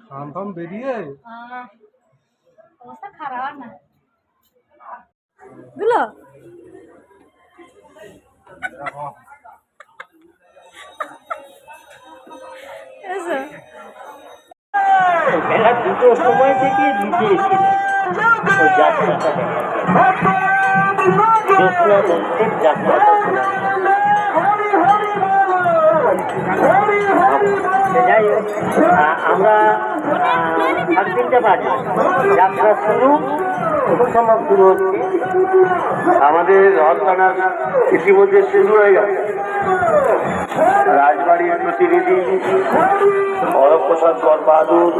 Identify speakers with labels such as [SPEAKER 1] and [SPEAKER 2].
[SPEAKER 1] ঘাম ফাম বেরিয়ে
[SPEAKER 2] অবস্থা খারাপ না গুলো
[SPEAKER 3] বেলা দুটোর সময় থেকে নিচে এসেছিল ওই যাত্রাটা জ্যোৎস্না নন্দের যাত্রাটা শোনা যাই হোক আমরা 3:30 বাজে যাত্রা শুরু সমাপ্ত শুরু হচ্ছে আমাদের রথটানা ইতিমধ্যে শুরু হয়ে গেছে রাজবাড়ির প্রতিনিধি অরপ্রসাদ কর বাহাদুর